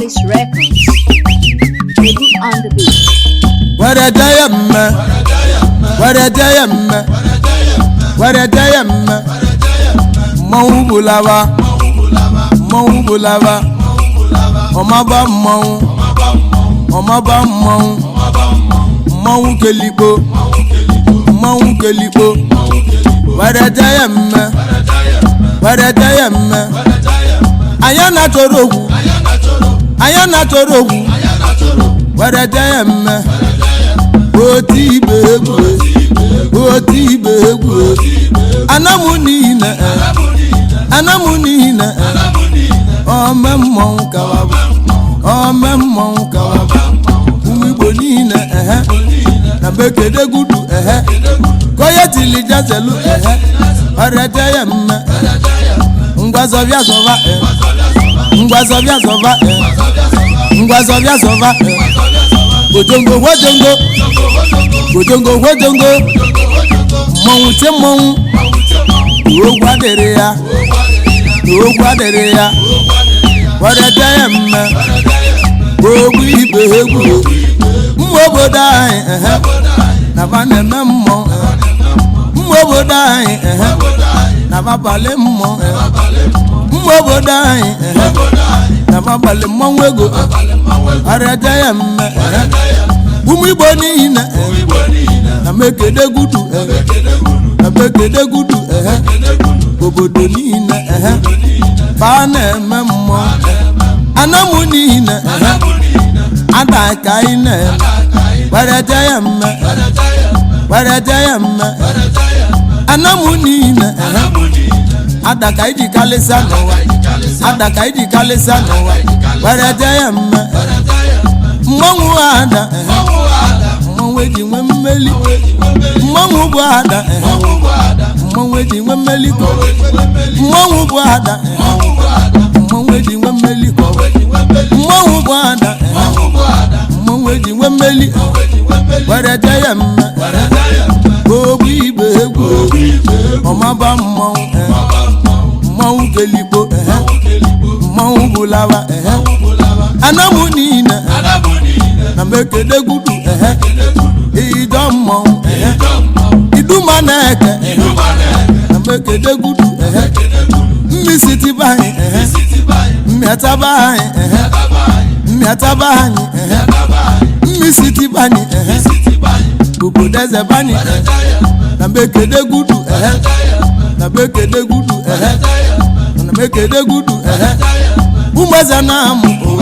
Nice Records. Egwu on the beat. What a day, man. What a day, man. What a day, man. Mawubulava. Mawubulava. Omaba mawu. Omaba mawu. Mawu kelipo. Mawu kelipo. What a day, man. What a day, man. Ayana torogu. Ayana torogu. What a day, man. Oti bebu. Oti bebu. Anamunina. Anamunina. Oh, memon kawab. Oh, memon kawab. Umibonina. Na beke de gudu. Koya tili jazelu. What a day, man. Ngwazovya zova. Ngwazovya zova. Ngwazovya zova. Gojongo wojongo. Gojongo wojongo. Mon te mon. Ogwadereya. Ogwadereya. Wadadayama. Ogwi behegu. Mwobodai. Nabane memmo. Mwobodai. Nababale mo. Mwobodai. Nababale monwego. Aradayama. Umibonina. Na make de gudu. Na make de gudu. Bobodonina. Bana memmo. Anamunina. Adah kaina. Waradayama. Waradayama. Anamunina. Adah kaidi kalesano. Adah kaidi kalesano. Waradayama. Mmanwu Adah. Mmanwu eji nwe mmeli. Mmanwu bụ Adah. Mmanwu eji nwe mmeli ko. Mmanwu bụ Adah. Mmanwu eji nwe mmeli ko. Mmanwu bụ Adah. Mmanwu eji nwe mmeli. Waradayama. Ogbu ibe egwu. Ọmaba mmanwu. Mmanwu kelipo. Mmanwu bulava. Anamunina. Na make de gudu. Idomo. Idumaneke. Na make de gudu. Misiti bayi. Miatabayi. Miatabayi. Misiti bani. Bubu deze bani. Na make de gudu. Na make de gudu. Na make de gudu. Umazanamu.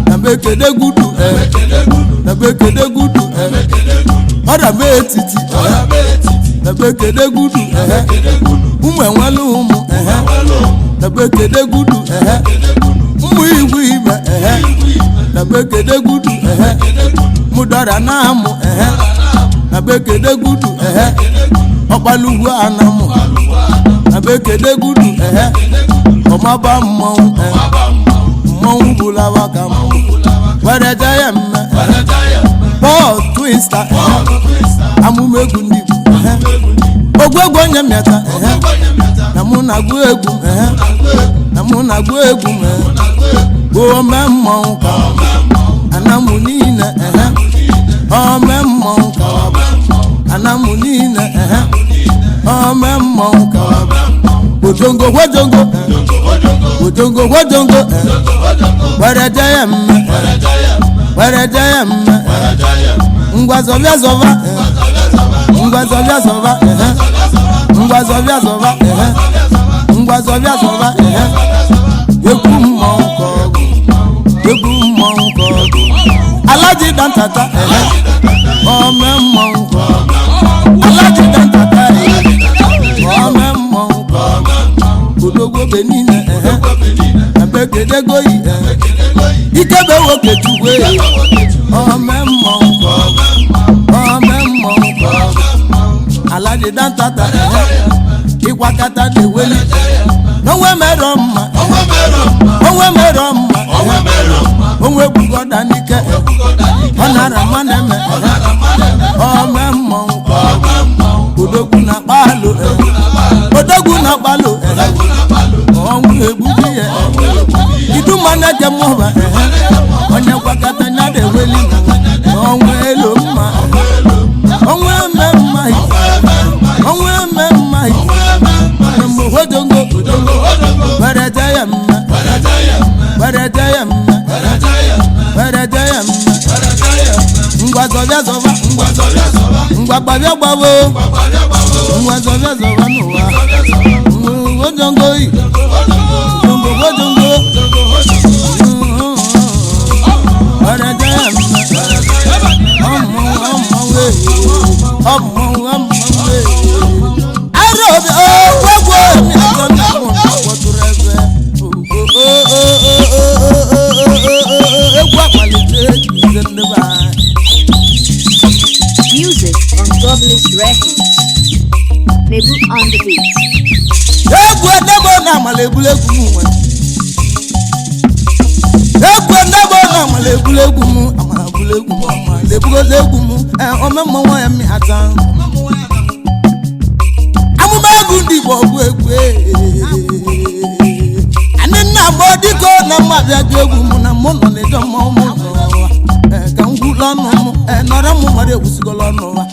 Na make de gudu. Na make de gudu. Oda metiti. Na make de gudu. Umwenwalu umu. Na make de gudu. Umu igwu ime. Na make de gudu. Mudara namu. Na make de gudu. Okpalugu anamu. Na make de gudu. Omaba mmon. Mmon bulawa kamu. Waradayama. Paul Twinstar. Amumegu ndibu. Ogwegwu onye miata. Namuna gwu egwu. Namuna gwu egwu. O memmo ka. Anamunina. O memmo ka. Anamunina. O memmo ka. Gojongo wojongo. Gojongo wojongo. Waradayama. Waradayama. Ngwazovya zova. Ngwazovya zova. Ngwazovya zova. Ngwazovya zova. Egwu monko. Egwu monko. Alaji dantata. Ome monko. Alaji dantata. Ome monko. Kudogo benina. Abeke goyi. Ikebe woke tuwe. Ome monko. Ome monko. Alaji dantata. Ikwakata de weli. Onwe meroma. Onwe meroma. Onwe bugoda nike. Onara maneme. Ome monko. Kudogu na palo. Kudogu na palo. Onwe ebubiye. na jamoba onye kwakata na de weli onwe elo mma onwe mmemma onwe mmemma mo hodongo barataya mma barataya mma barataya mma ngwa zobia zoba ngwa babia babo ngwa zobia zoba nowa hodongo hodongo barataya mma arobi gwagwo mi atona mo woturebe egwu akwalite izeneba. Music on Globalist Records. Egwu on the beat. Egwu ndebo na malebulegu mu egwu ndebo na malebulegu mu amalebulegu mu amalebulegu mu omemmo wa mi atan amumegu ndi bogu egwu anina bodiko na mabia egwu mu na mo no le domo mu ka ngula no nora mu mare usigolo no wa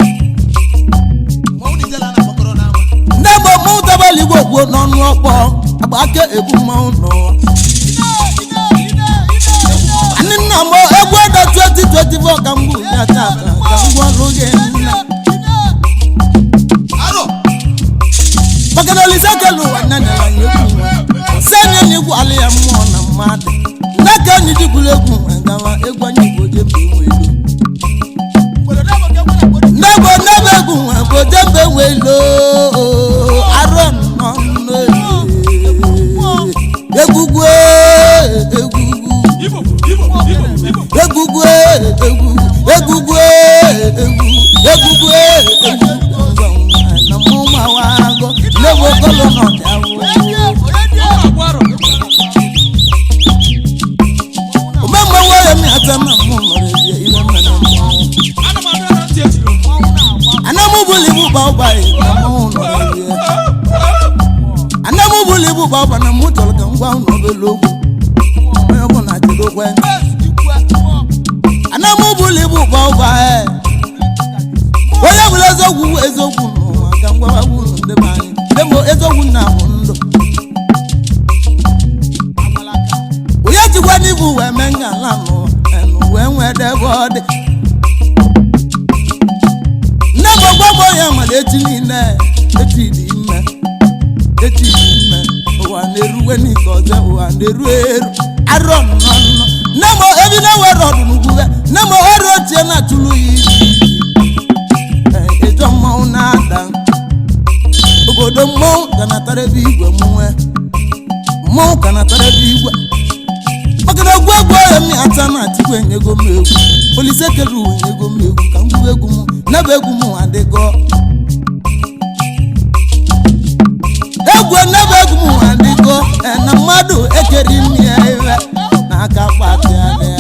ndebo mu tabali gbogbo no nu opo abake egwu mu no anina mo egwu da 2024 ka mbu ya tata ka ngwa roge nna bakana lisakelu wanana egwu senya ni egwu ali ya mo na mmadụ naka ni digulegwu ngawa egwu anyi boje bewelo nebo egwu boje bewelo aron no egugwe na muma wago nebo kolo no dawo mama wa mi atama mo re ile mena anamu bulibu baba mo no re anamu bulibu baba na mutol kan gwa no belogo mo mo na ti do kwen anamu bulibu baba oya bulezogu ezogu no kan gwa wa wu nde bani demo ezogu na ndo oya ti gwa ni bu we menga lanu enu we nwe de body na gbogbo ya male eti ni na eti di ime wa neruwe ni koze wa nerueru aron no na mo ebi na we rodu nuguwe na mo oro tie na tulu yi ejo mo na dan obodo mo kana tare bi igwe mo kana tare bi igwe bakana gwagwo mi atana tikwe nyego megu polise kelu nyego megu ka ngwu egwu mu na be egwu mu adego egwu na be egwu mu adego na mmadụ ekeri mi ewe na aka pati ade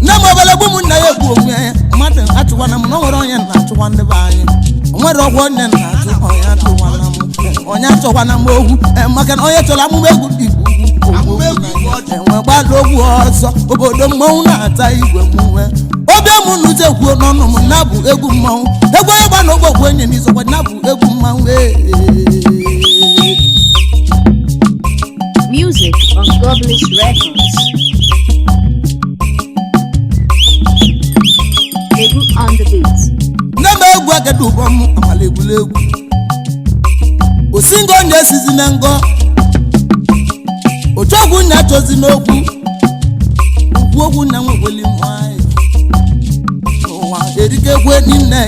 na mo bele gwu mu na egwu onwe mmadụ atụwana m no nwere onye na atụwa ndị be anyị onwere ọgwọ onye na atụ onye atụwana m onye atụwana m ogwu maka na onye chọrọ amụma egwu dị enwe gbado ogwu ọzọ obodo mmọnwụ na-ata igwe mwe obe m n'uche kwuo n'ọnụ m na-abụ egwu mmọnwụ egwu onye gba na ogbogwu enye m izokwa na-abụ egwu mmanwụ Music on Globalist Records. Egwu on the beat. na-eme egwu agadi ụbọ m amala egwuregwu osingo na-esizi na ngọ ochogwu na-achọzi n'okwu ukwu ogwu na nweweli nwanyị n'ụwa erikekwe nne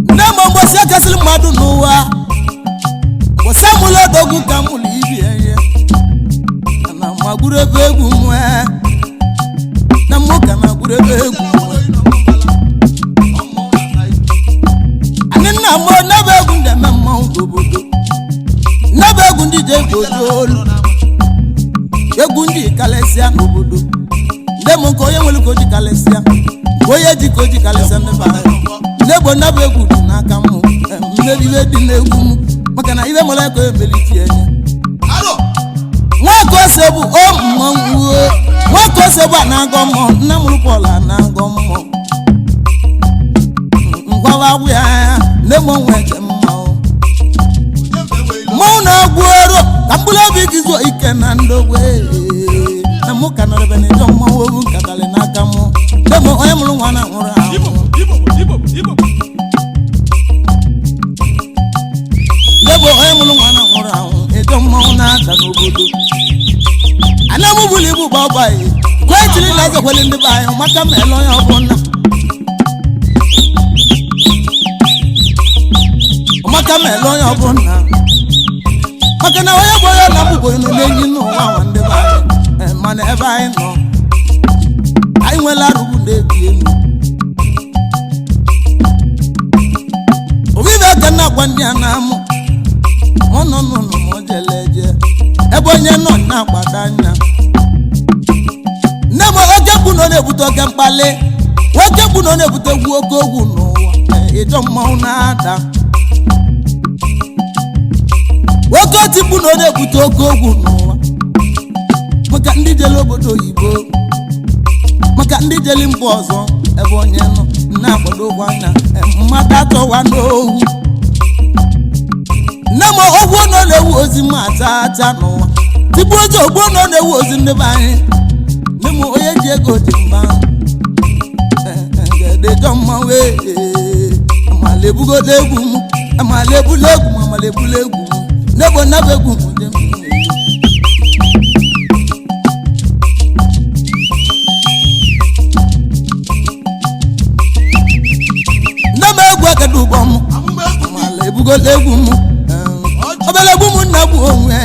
nne ma mgbosi ekesịrị mmadụ n'ụwa mgbosi amụlụ odogwu ka mụlụ ibi enye na magburu ebe egwu nwe na mụ ka magburu ebe egwu nwe anyị nna m n'ebe egwu na-eme mmanwụ obodo n'ebe egwu ndị ji egwu olu egwu ndị kalesịa n'obodo ndị m nke onye nwere ka o ji kalesịa onye ji ka o ji kalesịa ndị be anyị n'egbo n'ebe egwu dị n'aka m ibe dị n'egwu m maka na ibe mara ego emelite enye nwoke ose bụ mmọnwụ nwoke ose bụ na-agọ mmụọ nna m rụpọla na-agọ mmụọ ngwawa agwụ ya nne m onwe eche mmọnwụ na-agwụ ero ka mkpụrụ obi gị zuo ike na ndogwe na mụ ka nọrọbe na ịjọ mmọnwụ obu nkatali n'aka mụ nne m onye mụrụ nwa na nwụrụ ahụ nne m onye mụrụ nwa na nwụrụ ahụ ịjọ mmọnwụ na-ata n'obodo ana m bụrụ ibu gbabaghị kwee tiri na ezekwele ndị be anyị maka ma ele onye ọbụla maka ma ele onye ọbụla maka na onye bụ onye na-abụbụrụ na-enyi n'ụwa nwa ndị be anyị mana ebe anyị nọ anyị nwela arụgbu na-ebi elu obibe ka na-agwa ndị a na-amụ ọnụnụnụ ma ojeleje ebe onye nọ na-agbada anya nne m oge bụ na ọ na-ebute oge mkpali nwoke bụ na ọ na-ebute egwu oke ogwu n'ụwa ịjọ mmanwụ na-ada nwoke otipụ na ọ na-ebute oke ogwu n'ụwa maka ndị jele obodo oyibo maka ndị jeli mba ọzọ ebe onye nọ na-agbado ụgwọ anya mmadụ atọwa n'ohu nne m ogwu na ọ na-ewu ozi m ata n'ụwa tipu ozi ogbu na ọ na-ewu ozi ndị be anyị nne m onye ji ego dị mba gedejọ mmanwụ amala ebugodo egwu m amala ebula egwu m amala ebula egwu m n'ebo nnaba egwu m dị m nne m egwu ekedo ụgbọ m amala ebugodo egwu m obele egwu m nna bụ onwe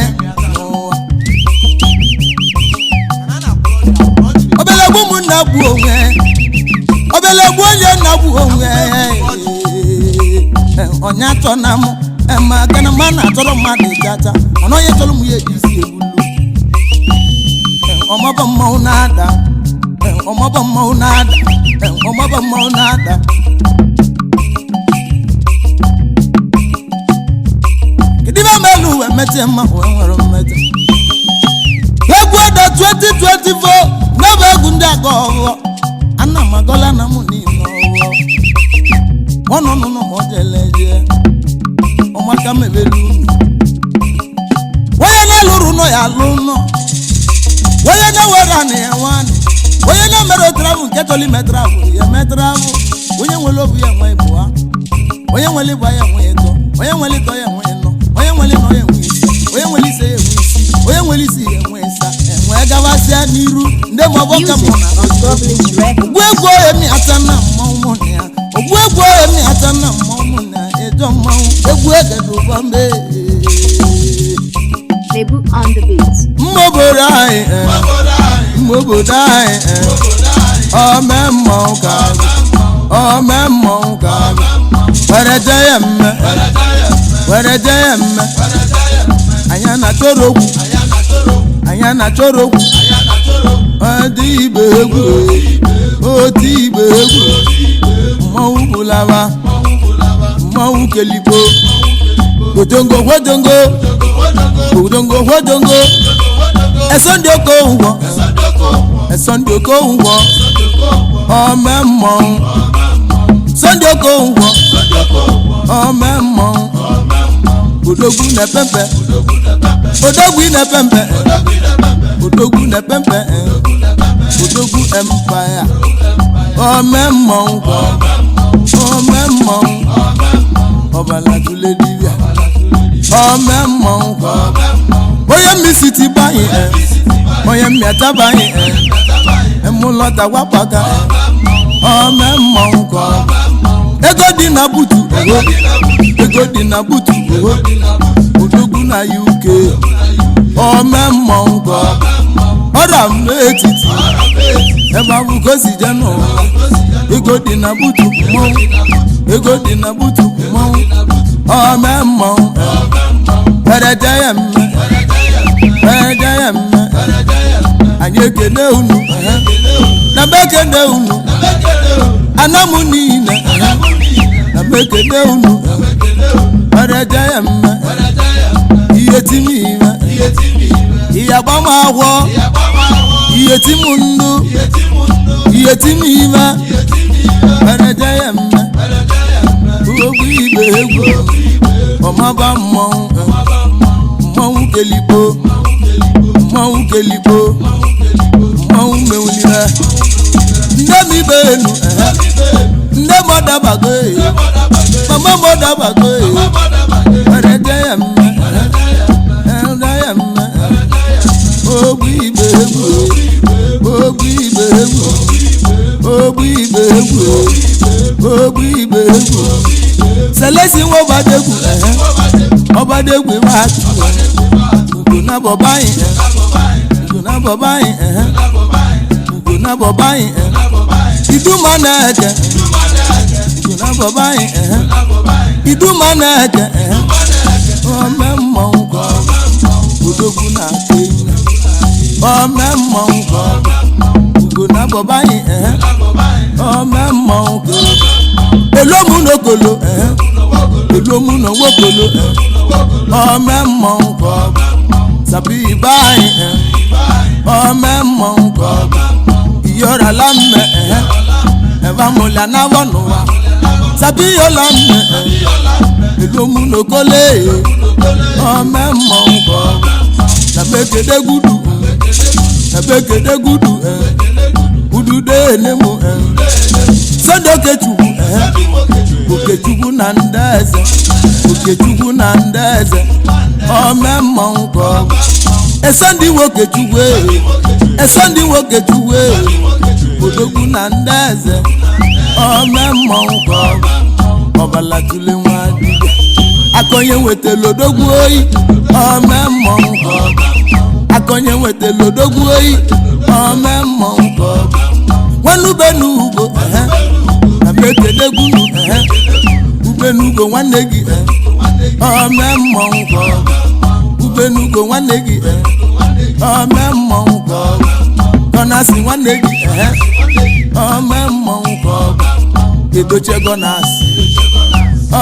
obele egwu m nna bụ onwe obele egwu onye nna bụ onwe onye atọ na m maka na mma na-atọrọ mmadụ ịgata mana onye chọrọ m ya ejisi ebulu ọmọbọ mmanwụ na-ada ọmọbọ mmanwụ na-ada ọmọbọ mmanwụ na-ada kedu ibe melu uwe mete mma wee nwere mmete egwu Adah 2024 n'ebe egwu ndị aga ọghọ ana m agọla na mụ n'ime ọghọ ọnụnụnụ ma o jeleje ọmaka mebelu unu onye na-alụrụ nọ ya alụ nọ onye na-ewere anị ya nwanị onye na-emere travel nke toli metravel ya metravel onye nwere obu ya nwe ịbụa onye nwere ịbụ ya nwe ịtọ onye nwere ịtọ ya nwe ịnọ onye nwere ịnọ ya nwe isi onye nwere ise ya nwe isi onye nwere isi ya nwe ịsa enwee gabasịa n'iru ndị maọbụ ka mụ na ogbu egwu ohe mi ata na mmanwụ na ya ogbu egwu ohe mi ata na mmanwụ na ịjọ mmanwụ egwu egedo ụgbọ mbe Lebu on the beat. Mmobodo anyị mmobodo anyị ome mmọnwụ ka ome mmọnwụ ka were je ya mme were je ya mme anya na chọrọ okwu anya na chọrọ okwu ọdị igbe egwu oti igbe egwu mmọnwụ bụlaba mmọnwụ keligbo gwojongo gwojongo gwojongo gwojongo ẹsọ́ndì oko ngwọ ẹsọ́ndì oko ngwọ ọmọ mmọnwụ sọ́ndì oko ngwọ ọmọ mmọnwụ odogwu na pempe odogwu na pempe odogwu na pempe odogwu empire ọmọ mmọnwụ ọmọ mmọnwụ ọbala tule dibia ọmọ mmọnwụ onye mmisi ti banyị onye mmịata banyị emụlọta gwakwaga ọmọ mmọnwụ ego dị na butu ego dị na butu odogwu na UK ọmọ mmọnwụ ọra m n'etiti ebe abụ gosi je n'ụwa ego dị na butu mmọnwụ ego dị na butu mmọnwụ ọmọ mmọnwụ wereje ya mme wereje ya mme anyị ekene unu na bekene unu anamu niile na mekene unu waraja ya mma ihe timime ihe agbamagwọ ihe timundu ihe timime waraja ya mma ogwu ibe egwu ọmaba mmọnwụ keligbo mmọnwụ meunire nde m ibe enu nde mọdabago mama mọdabago waraja ya mma ogwu ibe egwu selesi nwa ọbadegwu wa ugo na bobayi iduma na eke ugo na bobayi iduma na eke ome mmọnwụ odogwu na akpị ome mmọnwụ ugo na bobayi ome mmọnwụ elomu n'okolo elomu n'owokolo ome mmọnwụ sabi bayi ome mmọnwụ iyọra lamme eva mụla n'awọ n'ụwa sabi yola mme elomu n'okole ome mmọnwụ na bekede gudu udude nemu sondo okechukwu na ndeze ome mmọnwụ esondi wokechukwu odogwu na ndeze ome mmọnwụ ọbala tule nwa dibịa akonye wetele odogwu oyi ome mmọnwụ akonye wetele odogwu oyi ome mmọnwụ nwanubenu na mekedegunu ubenugo nwanne gị ome mmọnwụ ubenugo nwanne gị ome mmọnwụ gọnasị nwanne gị ome mmọnwụ edoche gọnasị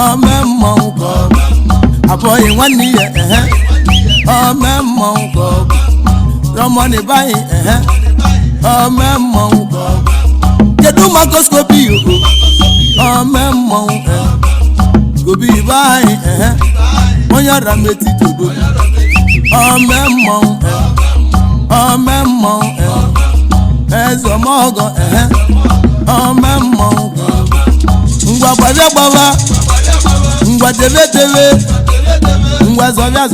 ome mmọnwụ abụghị nwanne ya ome mmọnwụ rọmọnị bayi ome mmọnwụ kedu makoskopi ome mmọnwụ gobi bayi onye ọra metitodo ome mmọnwụ eze ọmọgọ ome mmọnwụ ngwa gbaba ngwa debe ngwa zọbịa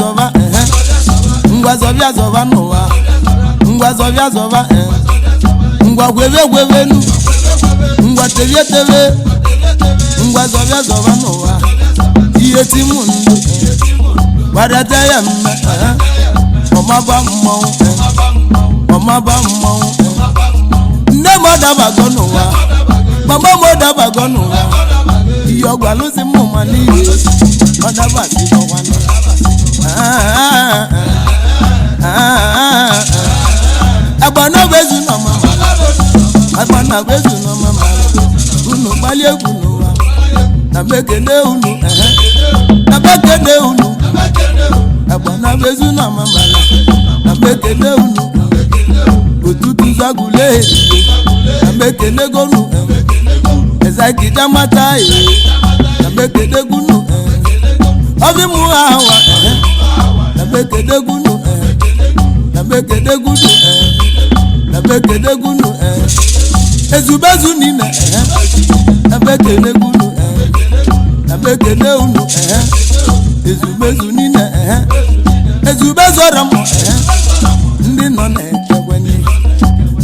n'ụwa ngwa zọbịa ngwa gwebenu ngwa tebe ngwa zọbịa n'ụwa ihe timundu waraja ya mma ọmaba mmọnwụ nne m ọdabago n'ụwa mama m ọdabago n'ụwa ihe ọgwalụzi m ma n'ihe ọdabazigọwanụ agbanabezu n'ọmama unu gbalị egwu n'ụwa na mekene unu agbanabezu n'ọmama na mekene unu otutu zagule na mekene gonu ezagida mata na mekene gunu obi mu hawa na mekene gunu ezubezu nina na mekene gunu na mekene unu ezubezu nina ezubezu ramo ndị nọ na-ekekwenye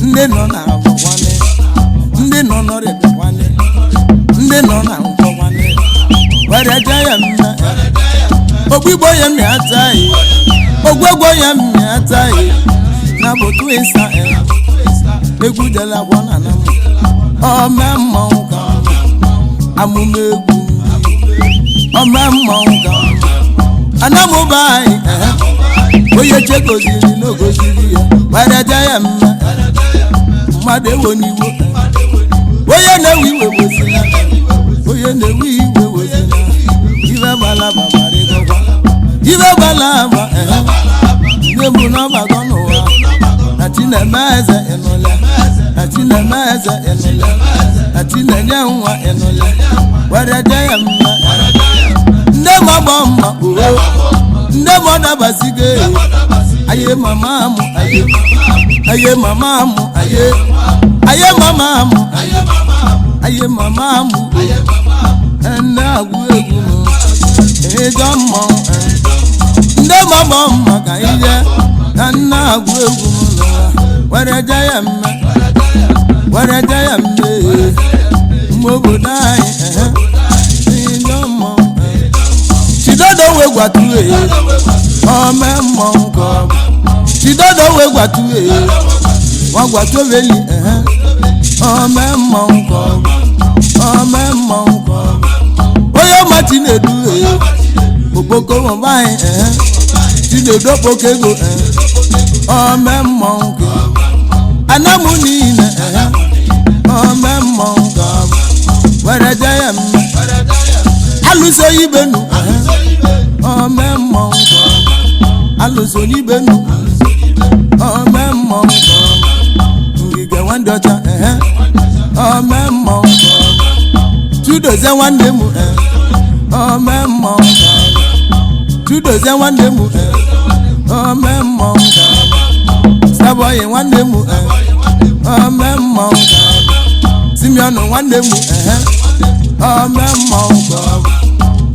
ndị nọ na-abụkwane ndị nọ n'ọrịbịakwane ndị nọ na nkọkwane waraja ya mma ogbigbo ya mmịataghị ogwegwo ya mmịataghị na bụ Twinstar egwu jela gwana na ome mmọnwụ ka amụma egwu ome mmọnwụ ka anamụba anyị onye chegoziri n'ogoziri ya waraja ya mma mmadụ ewo n'iwo onye na-ewe iwe wezila onye na-ewe iwe Atinameze enole, atinameze enole, atinanyanwa enole. Waradayamma, ndema mama, ndema dabasige. Aye mamamu, aye mamamu, aye mamamu, aye mamamu, ena Egwu edomo, ndema mama kaiye, ena Egwu waradayamma, mobodai, edomo. Chidodo we gwatue, omemmonko. Chidodo we gwatue, wagwatue veli, omemmonko, omemmonko. Oyo matine due, oboko mbai, chidodo pokego, omemmonko. Anamunine, omemmonko. Waradayamma, aluso ibenu, omemmonko. Aluso ibenu, omemmonko. Ngige wandota, omemmonko. Tudoze wandemu, omemmonko. Tudoze wandemu, omemmonko. Saboye wandemu, omemmonko. Simeonu wandemu, omemmonko.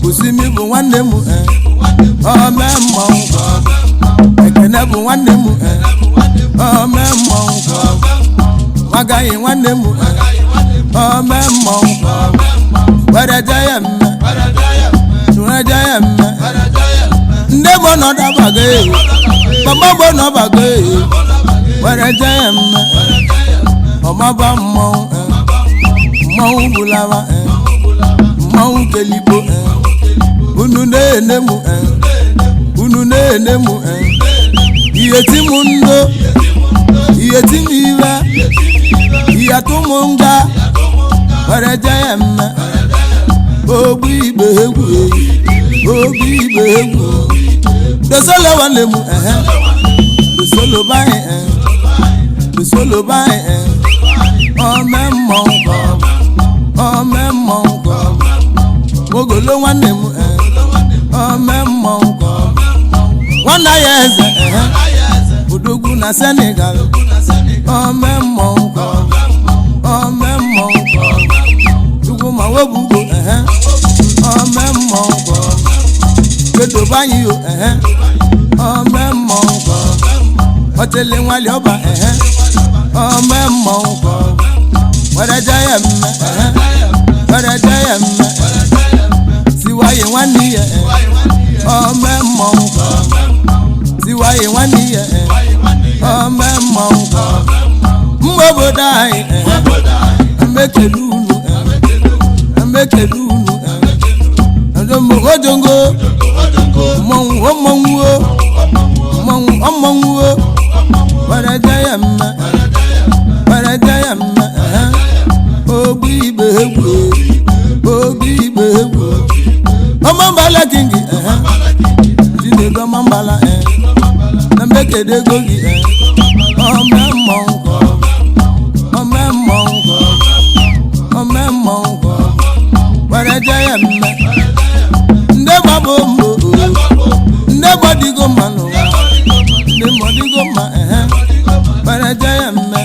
Kusimibu wandemu, omemmonko. Ekenebu wandemu, omemmonko. Magayi wandemu, omemmonko. Waradayamma, waradayamma. Ndemo no dabage, mama bono bage. Waradayamma, omaba mo, mo bulawa, mo kelibo. Unu nemu, iyetimundo, iyetimiva, iyatumunga. Waradayamma, Egwu, dosolo wanemu, dosolo bai, dosolo bai, omemmonko, omemmonko. Mogolo wanemu, omemmonko. Wana yeze, Odogwu na Senegal, omemmonko, omemmonko. Tuguma webugo, omemmonko. Kedo banyo, omemmonko. Hotele nwali oba, omemmonko. Waradayamma, waradayamma. Siwaye waniye, omemmonko. Siwaye waniye, omemmonko. Mbobodai, amekelunu, amekelunu. Ndomo ojongo, monwo, monwo. Waradayamma, waradayamma. Egwu, Egwu. Omambala kingi, Chinedo mambala, Nambekede gogi, omemmonko, omemmonko, omemmonko. Waradayamma, ndeba bombo, ndeba digoma no, ndeba digoma, waradayamma,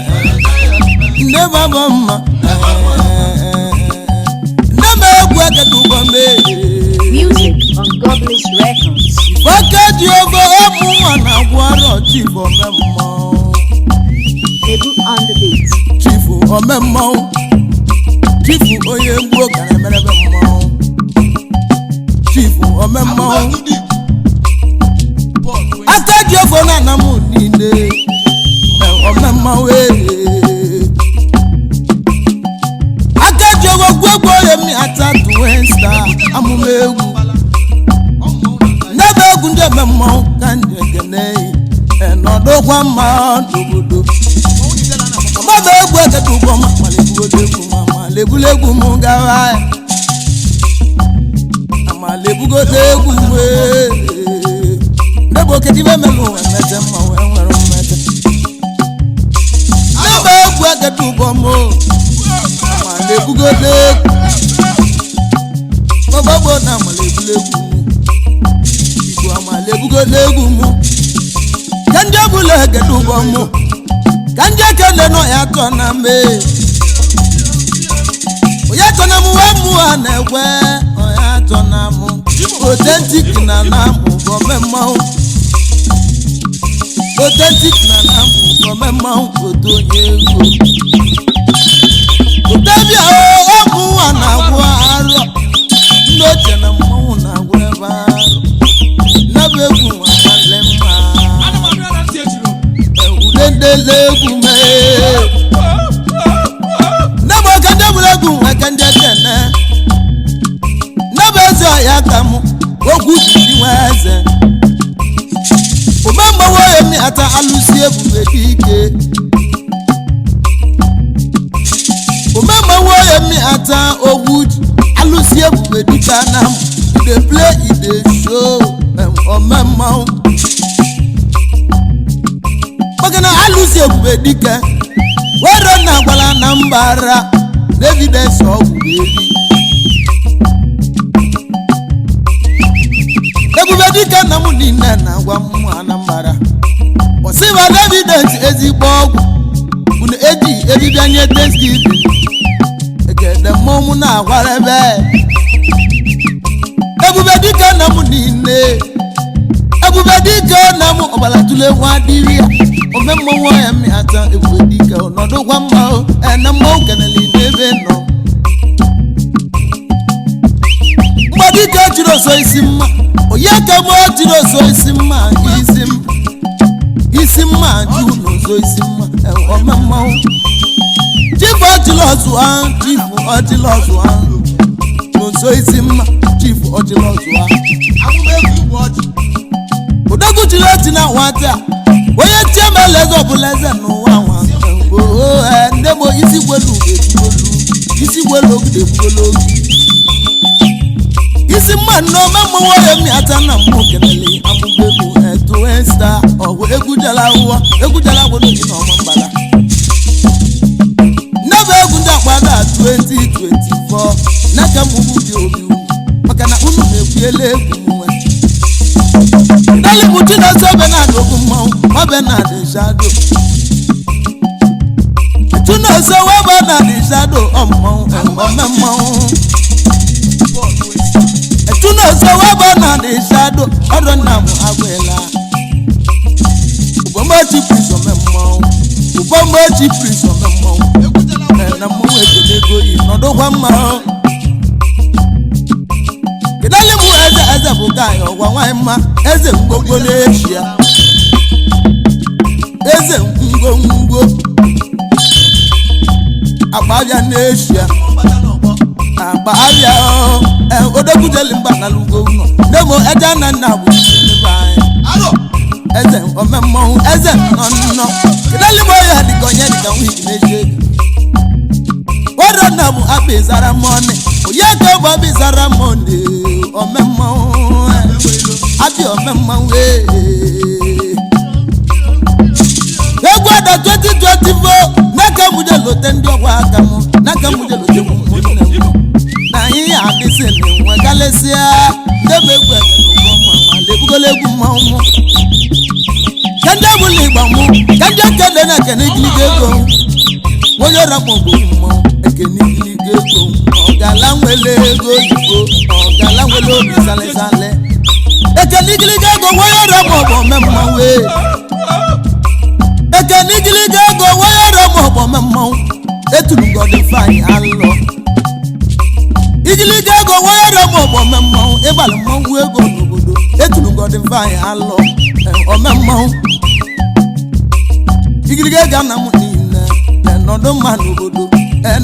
ndeba bomba. Music on Godless Records. Waka Jehova Emuwana Gwaro Chifu Omemmo. Egwu on the beat. Chifu Omemmo. Chifu Oyegwu Kanemerebe Mmo. Chifu Omemmo. Aka Jehova na namu nine. Omemmo we. Gwogwo yemi ata Twinstar amume egwu nebe egwu nde memmo kanje gene enodo kwa ma dogodo mama egwu eketu bo ma lebulegwu mu gawa ama lebugodo egwu we nebo kedibe melu emete ma we nwere mmete getu bomo male bugole babo na male bulegu ibu amale bugole gumu kanje bule getu bomo kanje kele no ya to na me oya to na mu wa mu anegwe oya to na mu authentic na mu bomemo authentic na mu bomemo oto yego utabia o mu anagwa aro ndo chena mu na gweba na begu alemma udendele gume na mo kande bulegu kande tene na bezo ya kamu ogu di weze o mama wo emi ata alusi ebube dike o mama wo emi ata ogu alusi ebube dike na dey play e dey show o mama magana alusi ebube dike wero na gwala na mbara evidence of baby ebube dike na mu ninne na gwa mu anambara osiba evidence ezigbo ogwu unu eji ebibianye Thanksgiving egede momu na agwarebe ebube dike na mu ninne ebube dike na mu obala tule wa diria omemmo wo ya mi ata ebube dike onodo gwa mma ena mo keneli nebe no mbadike chiro so isimma oyaka mo chiro so isimma isimma juno so isimma omemmo chief otilozu no so isimma chief otilozu amumefu watch odogu chiro tina wata oye chemelezo buleze no wa ndemo isi gwelu de gwelu isi man no memo wo mi ata na mo kenele amugbebu Twinstar owo egwu jala wo no ni no mbala never egwu nda kwada 2024 na ka mu bi obi maka na unu mekwele egwu dali muti na so be na dogu mo be na de shadow tuno so wa be na de shadow omo tuno so wa be na de shadow odo na mu agwela ubombo chi priso memmo na mu ejele go yi no do kwa ma kedale mu eze bugayo wa nwa eze ngogbo n'Asia eze ngogbo abaya n'Asia abaya odogudele mba na lugo no demo eja na bu ni bai alo eze omemmo eze no kedale mu ya dikonye dikan wi n'Asia woro na mu abizara money oyeka ba bizara money omemmo abi omemmo we egwada 2024 naka muje lote ndi ogwa aka mu naka muje lote mu na yi abise ni nwe galesia ndebe egwe no mama lebugole egwu mma kende buli gba mu kende kende na keniglige go woyo rapo go mma ekeniglige go ogala nwele ego yibo ogala nwele obi sale ekeniglige go woyo rapo memma we ekeniglige go woyo rapo memma etulu god fine allo iglige go woyo rapo memma ebal mo ego nobodo etulu god fine allo o memma iglige ga na mu ni nodo manu bodo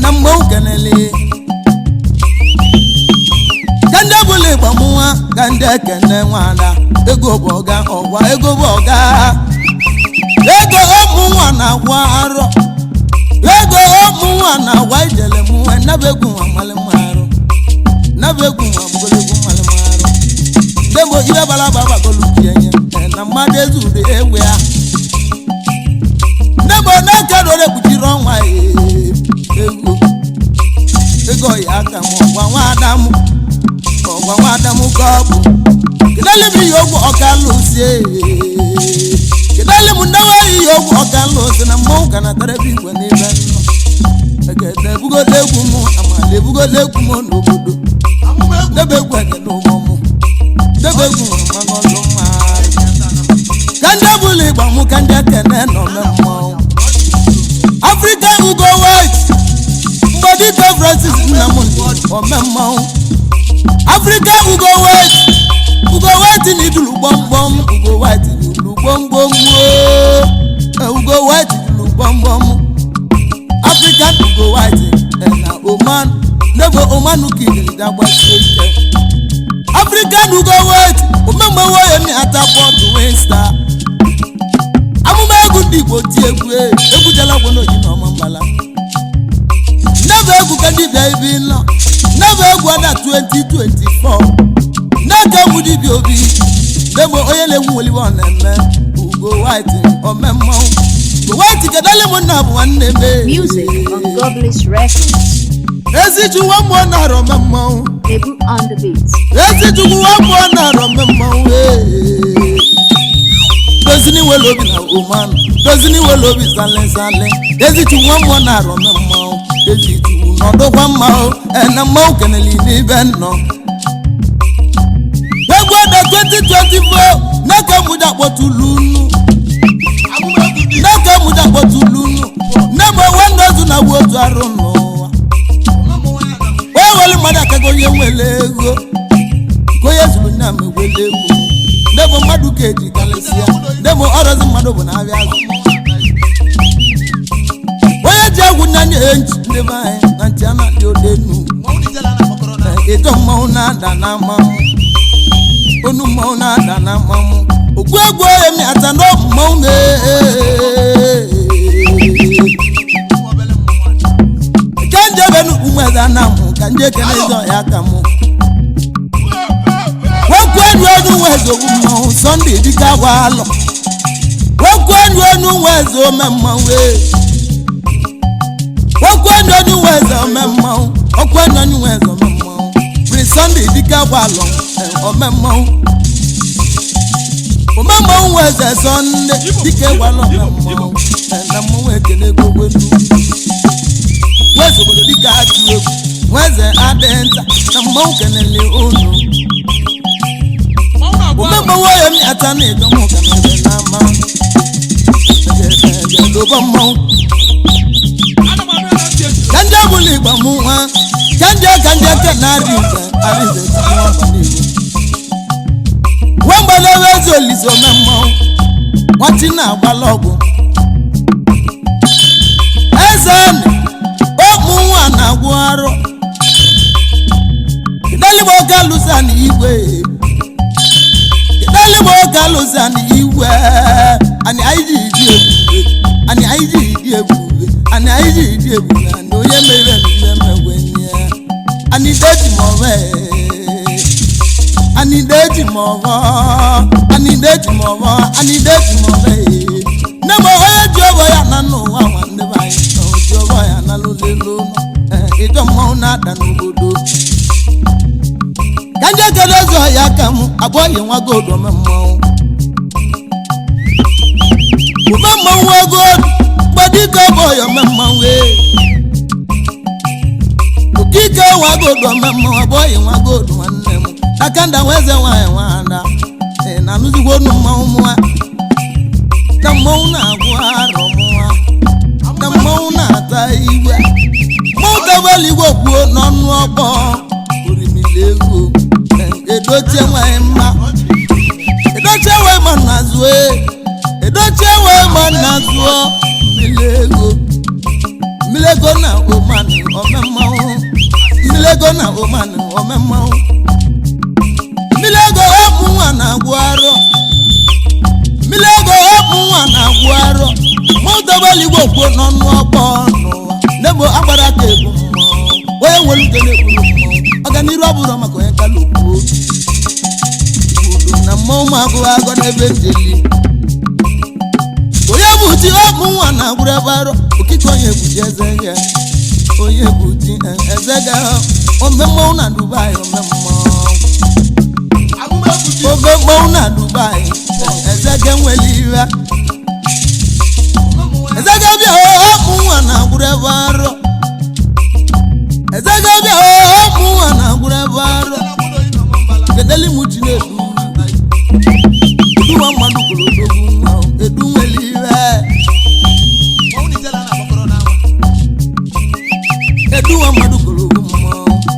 na mo kenele kande bule gbamuwa kande kene nwada ego boga owa ego boga ego omuwa na wa aro ego omuwa na wa ijele mu na begu amale maro na begu amgole gu male maro demo ibe bala baba golu tienye na madezu de ewe a nebo na kado le bujiro nwa ezo ya aka m ọgwa nwa Adamu ka ọ bụ kedali m ihe ogwu ọkalụsie kedali m ndewe ihe ogwu ọkalụsi na mmọnwụ ka na tara ebe igwe n'ebe nnọ egede ebugola egwu m amala ebugola egwu m n'obodo debe egwu ekele ụmụ m debe egwu magọlụ mma ka ndị bụla ịgba mụ ka ndị ekene nọ mmọnwụ Africa Ugo White Mbadika Francis Nnamdi ome mmọnwụ Africa Ugo White ni dulu bombom Ugo White ni dulu bombom Ugo White dulu bombom African Ugo White na Oman nebo Oman ukili dagba sike African Ugo White omemwe woye mi atapo Twinstar amume egwu ndị Igbo ti egwu jala gwono ji na omambala never egwu ka ndị bịa ibi nọ never egwu ada 2024 n'aka mudi bi obi demo onye na-egwu olibo na-eme Ugo White omemmo Ugo White kedale mo na bụ nwanne me Music on Godless Records. Eziju wa mo na ro memmo Egwu on the beat. Eziju wa mo na ro memmo dozini welobi na Oman dozini welobi sale Eziju wa mo na ro memmo Eziju no do kwa ma o na mo keneli ni ben no Egwada 2024 naka muda kpotulunu Nemo wangozu na wotu arono Weweli mada kago ye wele ego Goye zulu nyame wele ego Nemo madu keji kalesia Nemo orozi madu bona aviazo Oye jagu nanye enchi Ndemae nantiana liodenu Eto mauna dana mamu Onu mauna dana mamu Ogwegwe mi atano maune Kanje benu umweza namu Kanje kenezo yakamu Wakwenu enu wezo umau Sunday dika walo Wakwenu enu wezo memawe Wakwenu enu wezo memau Wakwenu enu wezo memau Free Sunday dika walo Omemau Omemau weze Sunday dike walo memau Endamu wekele gogwenu Wezo bolo dika atu Weze adenta Namau kenele onu Omemau weye mi atane Domo kanele nama Dobo mau Kanje buli bamuwa Kanje kenari Arize kamuwa baniwe Wambale wezo liso memau Watina walogo Ezani Omuwa na waro Kidali boka lusani iwe Kidali boka lusani iwe Ani aiji idi ebuwe Ani aiji idi ebuwe Ani aiji idi ebuwe Ani oye mewe nye Ani deji mowe Ani deji mowe Nemo oye jobo ya nanu wa wande bayi Jobo ya nalulelo Ito mauna danubodo Kanje kedozo ya kamu Aboye wagodo memau Memau wagodo Badika boyo memau Ukike wagodo memau Aboye wagodo wanemu Nakanda weze wanda Na nuzi wonu maumwa Na mauna guaro mwa Na mauna taiwa Mauta wali wokuo nonu obo Urimilego Edoche wema Edoche wema nazwe Edoche wema nazwe Milego na omani omemau Milego na omani omemau Milego hapu wana guaro Milego hapu wana guaro Mauta wali wokuo nonu obo Nebo abara kebu Oye wolu kene kulu Oganiru aburo mako eka lupu Udu na mauma kuwa gona ebenteli Oye buti hapu wana gurebaro Ukiko ye bujeze ye onye buti ezega omemmo na Dubai omemmo na Dubai ezega nweliwa ezega bia omu na gurevaro ezega bia omu na gurevaro kedeli mutine du wa madu kolodogu edu nweliwa edu wa madu kolodogu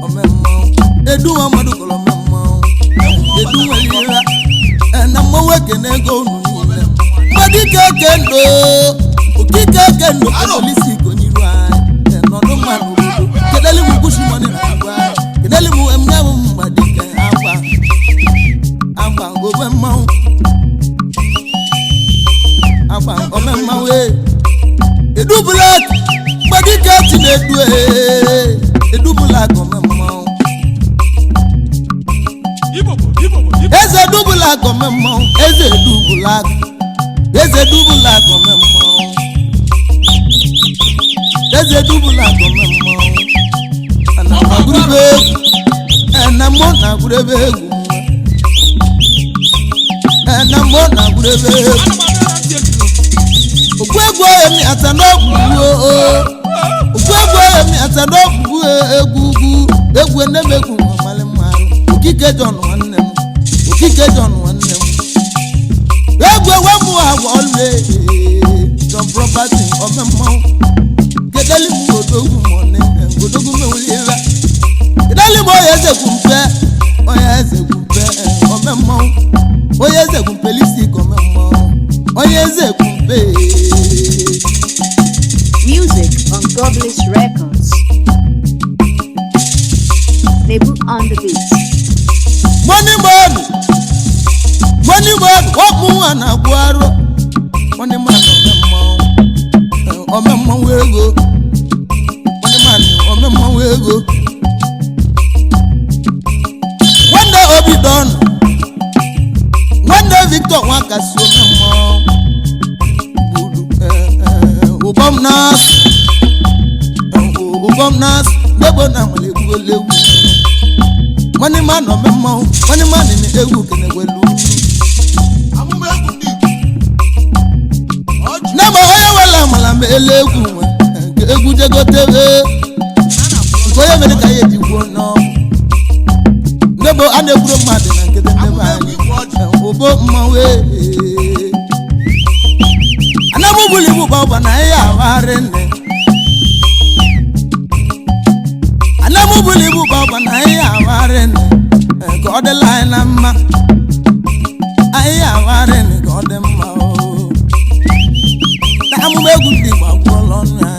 omemmo edu wa madu kolomemmo edu nweliwa na mowe kenego nu madike kendo okike kendo polisi konyiru ai no do manu kedeli mu kushi money na gwa kedeli mu emnya mu madike aba omemmo aba omemmo we edu black madike ti edu edu black omemmo eze edu black omemmo eze edu black eze edu black omemmo eze edu black omemmo ana magurube ana mo na gurebe na mo na gurebe ogwegwo emi atanobu ogwegwo emi atanobu egwu enemegu male maru okike John nwanne m okike John nwanne m egwu wamu awole John property omemmo kedeli mu odogu mone odogu mewliwa kedeli mo yeze kumpe oyeze kumpe omemmo oyeze kumpelisi komemmo oyeze kumpe. Music on Godless Records. Nebu on the beat. Money wamu ana gwaro money man omemmo wego money man omemmo wego wanda obi don wanda Victor wakasi omemmo ubom nas lebo na malebu lewu money man omemmo money man ni ewu kenewelu Namo oya wala malamba elegwu egwu jego tebe koye mere ka ye digwo no nebo anegwuro mmadụ na nkede ndebe anyị obo mmawe anamu buli bu baba na ya aware nne anamu buli bu baba na ya aware nne ka ọ dịla anyị na mma anyị aware nne ka ọ dị mma amume egwu ndị gbagwụrụ ọnụ ya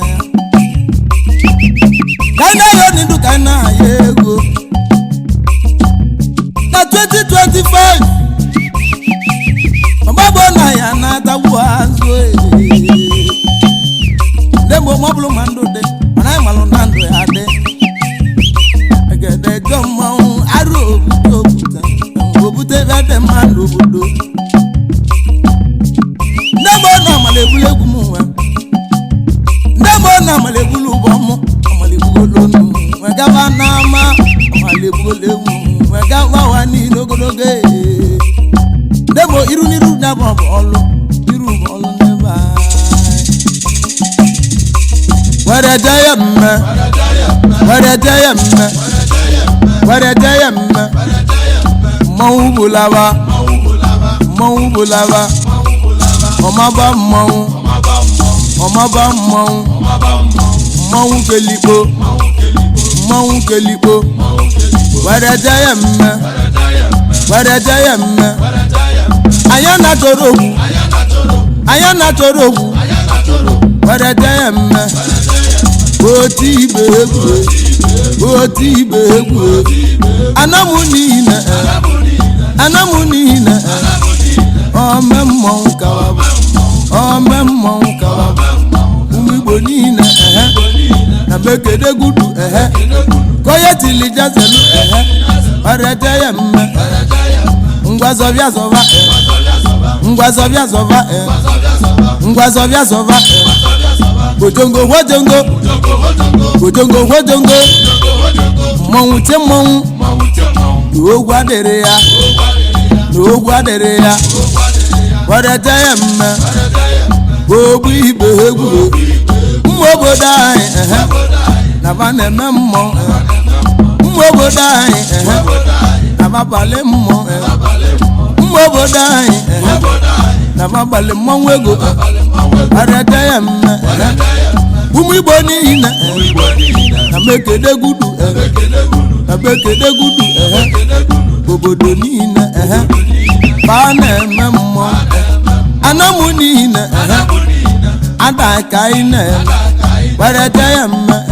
kaina yo nindu kaina ya ego na 2025 ọgbagbo na ya na-atagbu azụ ndemgbe ọmọbụrụ ma ndụ dị mana anyị malụ na ndụ ya dị egede jọ mmanwụ arụ obute ebe dị mmadụ obodo ndemgbe ọ na-amala egwuregwu m nwe ndemgbe ọ na-amala egwulu ụgbọ mụ amalebugolonu wegaba n'ama amalebugolemu wegaba wa niile ogologo ndemgbe iru n'iru dabọ bụ ọlụ iru bụ ọlụ n'ebe wereje ya mme wereje ya mme wereje ya mme mmanwụ bụlaba mmanwụ bụlaba ọmaba mmanwụ ọmaba mmanwụ mmanwụ kelikpo mmanwụ kelikpo wereje ya mme wereje ya mme anya na toro ogwu anya na toro ogwu wereje ya mme oti ibe egwu oti ibe egwu anamu niile anamu niile ome mmọnwụ kawa ome mmọnwụ kawa ụmụ Igbo niile na bekede gudu koye tili jazelu wereje ya mme ngwazọbịa zọba ngwazọbịa zọba ngwazọbịa zọba Gojongo wajongo Mmanwụ tie mmanwụ n'ogwu adịrị ya Wadata ya mma Ogbu ibe egwu Ụmụ obodo anyị na ba na-eme mmụọ Ụmụ obodo anyị na ba balị mmụọ Ụmụ obodo anyị na ba balị mmọnwụ ego Wadata ya mma Ụmụ Igbo niile na mekede gudu obodo niile ba na-eme mmụọ Anamu niile Adah ka anyị na-eme Wadata ya mma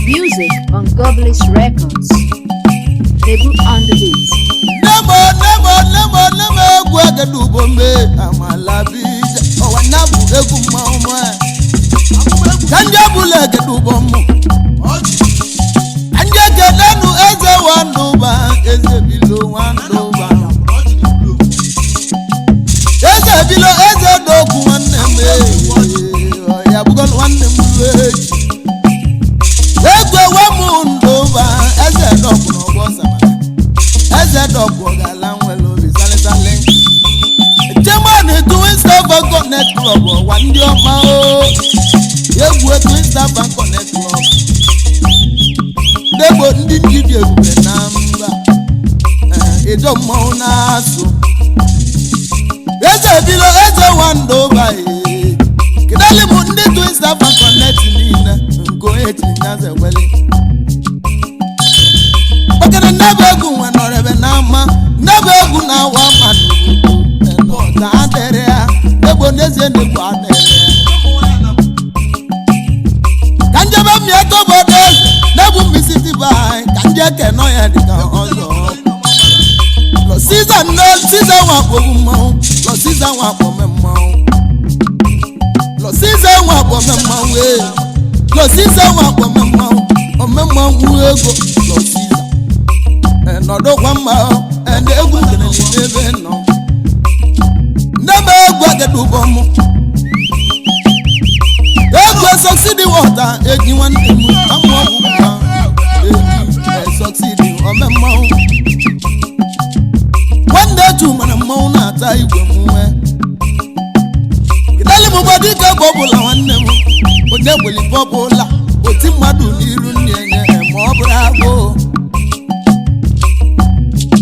Music on Goblis Records. Egwu on the beat. Nemo egwu agedu bombe amalabija owanabu egwu mmanwụ Kanje bule agedu bombo Kanje kedenu eze wanduba eze bilo wanduba Eze bilo eze dogu waneme ya bugon waneme Egwe wamunduba eze dogu n'obosa Eze dogu gala nwelo bisale Jemani Twinstar Connect Club wandi ọma o Egwu Twinstar Connect Club Debo ndị njidi ebube na mba Ejo mmanwụ na-asụ Eze bilo eze wandoba Kidali mu ndị Twinstar Connect niile Nko eti nyaze wele Okene nebe egwu nwenorebe na ama Nebe egwu na awa mmadụ Nọta adere ya Debo n'ezie n'egwu adere ya Kanjebe mmieko bodo eze Nebu misiti bai Kanjeke no ya dika ọzọ Lo season wakpo mmanwụ Lo season wakpo me mmanwụ Lo season wakpo me mmanwụ Lo season wakpo me mmanwụ Ome mmanwụ ego Lo season Nọdụ kwa mma Ende egwu keneli n'ebe nọ Neme egwu agedu bomu Egwu succeed water Eji nwanne mu Amu ọgwụ Eji succeed ome mmanwụ Wande tu mana mmanwụ na-ata igwe mwe Kidali mụ gbadi ike bọbụla nwanne m Onye gweli bọbụla Oti mmadụ n'iru nne enye ma ọ bụrụ agụ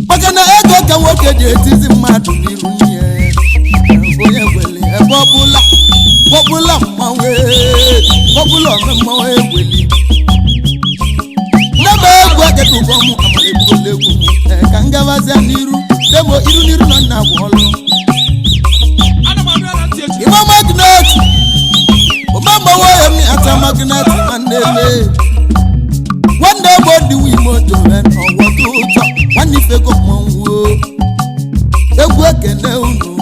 Maka na ego ka nwoke ji etizi mmadụ n'iru nne Onye gweli bọbụla mmanwụ egweli Neme egwu agedu bọmụ amara ebugola egwu m Ka ngabazia n'iru Demo iru n'iru nọ nna bụ ọlụ Ima magnet Omamba woye mi ata magnet manele Wande bodi wi mojo men owoto ụtọ Wani fego mmanwụ Egwu ekene unu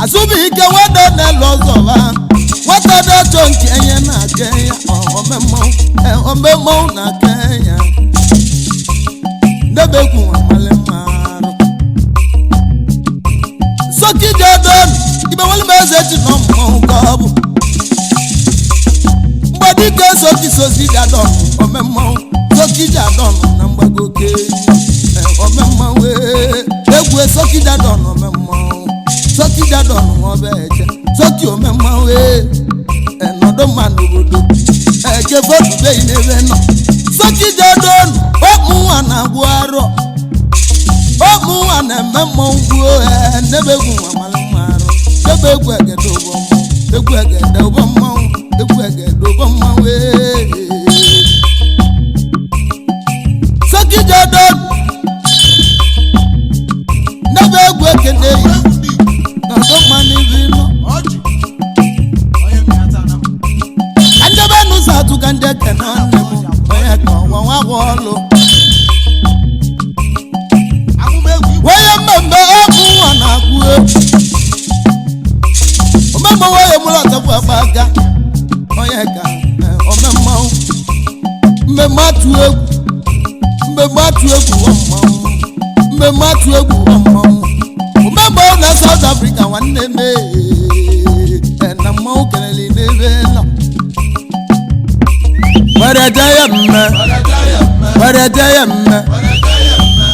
Asubi ike wede n'elu ọzọba Wata dacho nke enye na Kenya Ome mmanwụ na Kenya Ndebekwu amale marụ Soki jadon Ibe wali mezeti no mmanwụ kabu Mgbadike soki jadon Ome mmanwụ Soki jadon na mgbago Kenya Ome mmanwụ Egwu soki jadon ome mmanwụ Soki jadon obe eche Soki ome mmanwụ Enodo mmanụ bodo Eke votu be inebe no Soki jadon Okmu wana guaro Okmu wana memo nguo Nebegu wamale maro Nebegu egedo bomo Nebegu egedo bomo Nebegu egedo bomo Soki jadon Nebegu ekede Nodo mani vino Kanjebe nusa tu kanje kenon nemu Oye kwa wawolo Weye mmemme ọkụ nwa na-agwụ Omemma weye mụrụ ọtọkwu agbaga Onye ka omemmanwụ mmemme atụ egwu mmemme atụ egwu ọmụmụ mmemme atụ egwu ọmụmụ mmemme na South Africa nwanne m na mmanwụ kelele n'ebe nọ wereje ya mme wereje ya mme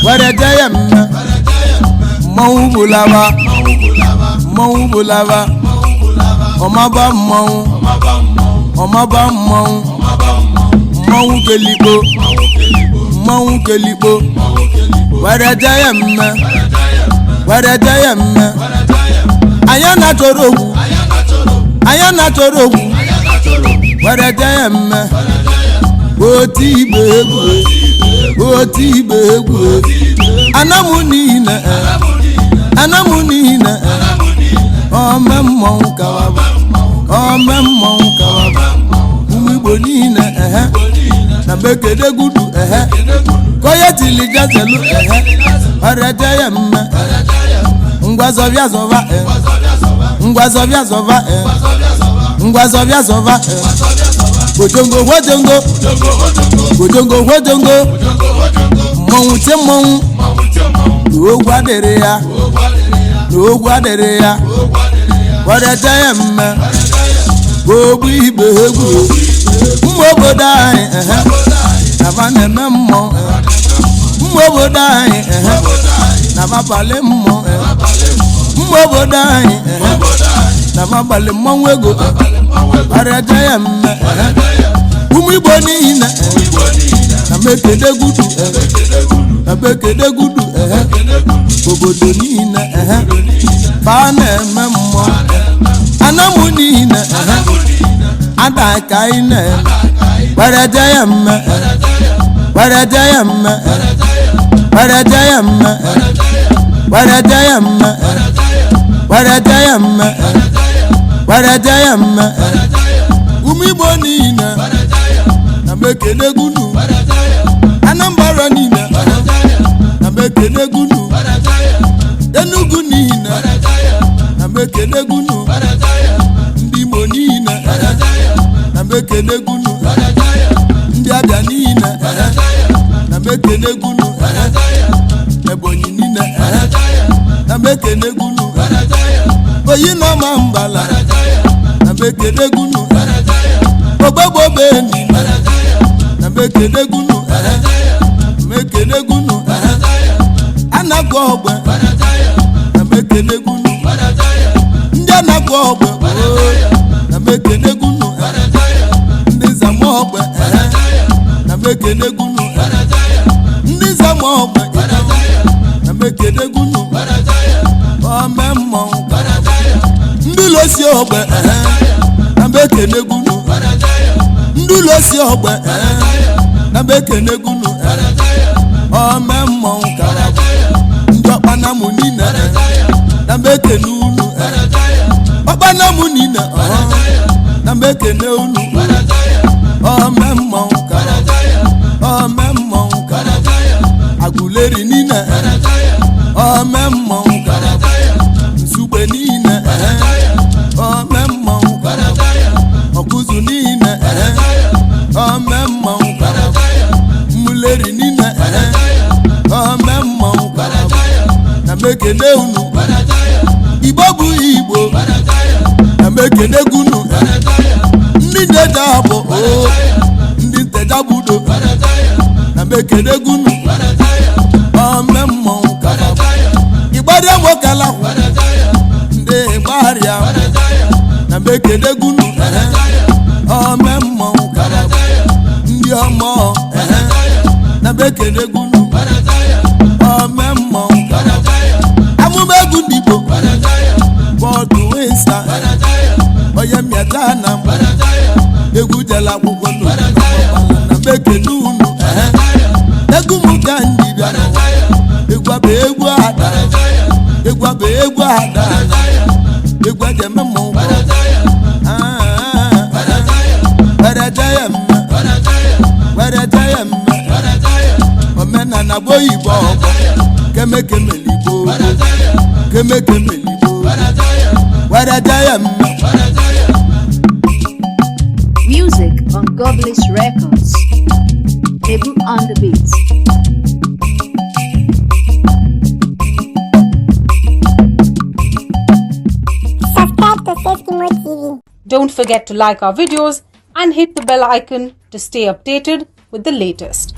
wereje ya mme mmanwụ bulaba mmanwụ bulaba ọmaba mmanwụ ọmaba mmanwụ mmanwụ keligbo mmanwụ keligbo wereje ya mme wereje ya mme anya na chọrọ ogwu anya na chọrọ ogwu wereje ya mme oti ibe egwu oti ibe egwu anamu niile anamu niile ome mmọnwụ kawaba ome mmọnwụ kawaba ụmụ Igbo niile na bekede gudu koye tili jazelu wereje ya mme ngwa zọbịa zọba ngwa zọbịa zọba ngwa zọbịa zọba gojongo gojongo gojongo gojongo mmọnwụ che mmọnwụ n'ogwu adịrị ya n'ogwu adịrị ya wereje ya mme ogbu ibe egwu ụmụ obodo anyị naba na-eme mmụọ ụmụ obodo anyị naba balị mmụọ ụmụ obodo anyị naba balị mmọnwụ ego wereje ya mme ụmụ Igbo niile na mekede gudu na bekede gudu obodo niile ba na-eme mmụọ anamu niile Adah ka anyị na-eme wereje ya mme wereje ya mme wereje ya mme wereje ya mme wereje ya mme wereje ya mme ụmụ Igbo niile na mekede gudu Anambra niile na mekede gudu Enugu niile na mekede gudu ndị Imo niile na mekede gudu ndị Abịa niile na mekede gudu Ebonyi niile na mekede gudu oyi na ma mbala na mekede gudu ogbogbo beni na mekede gudu mekede gudu anagwa ogbe na mekede gudu ndị anagwa ogbe na mekede gudu ndị zama ogbe na mekede gudu ndị zama ogbe na mekede gudu ome mmọnwụ ndị losi ogbe na mekede gudu ndị losi ogbe na mekede gudu ome mmọnwụ karaba ndị ọkpanamu niile na mekene unu ọkpanamu niile na mekene unu ome mmọnwụ karaba ome mmọnwụ karaba agụleri niile ome mmọnwụ karaba nsugbe niile ome mmọnwụ karaba ọkụzụ niile ome mmọnwụ karaba mmuleri niile ome mmọnwụ karaba na mekene unu Igbo bụ Igbo na mekene gunu ndị nteja abụ ndị nteja budo na mekene gunu ome mmọnwụ karaba ịgbarịa mokala ndị ịgbarịa na mekene gunu ome mmọnwụ karaba ndị ọmọ na mekene gunu ome mmọnwụ karaba amụma egwu ndị Igbo bụ Twinstar onye mmịata na egwu jela akwụkwọ na mekene unu egwu m ka ndị bịa egwu abụ egwu Adah egwu abụ egwu Adah egwu ejeme mmọnwụ wereje ya mme wereje ya mme omenala bụ Igbo ọgbọ kemekemelibo kemekemelibo wereje ya mme. Music on Godless Records. Don't forget to like our videos and hit the bell icon to stay updated with the latest.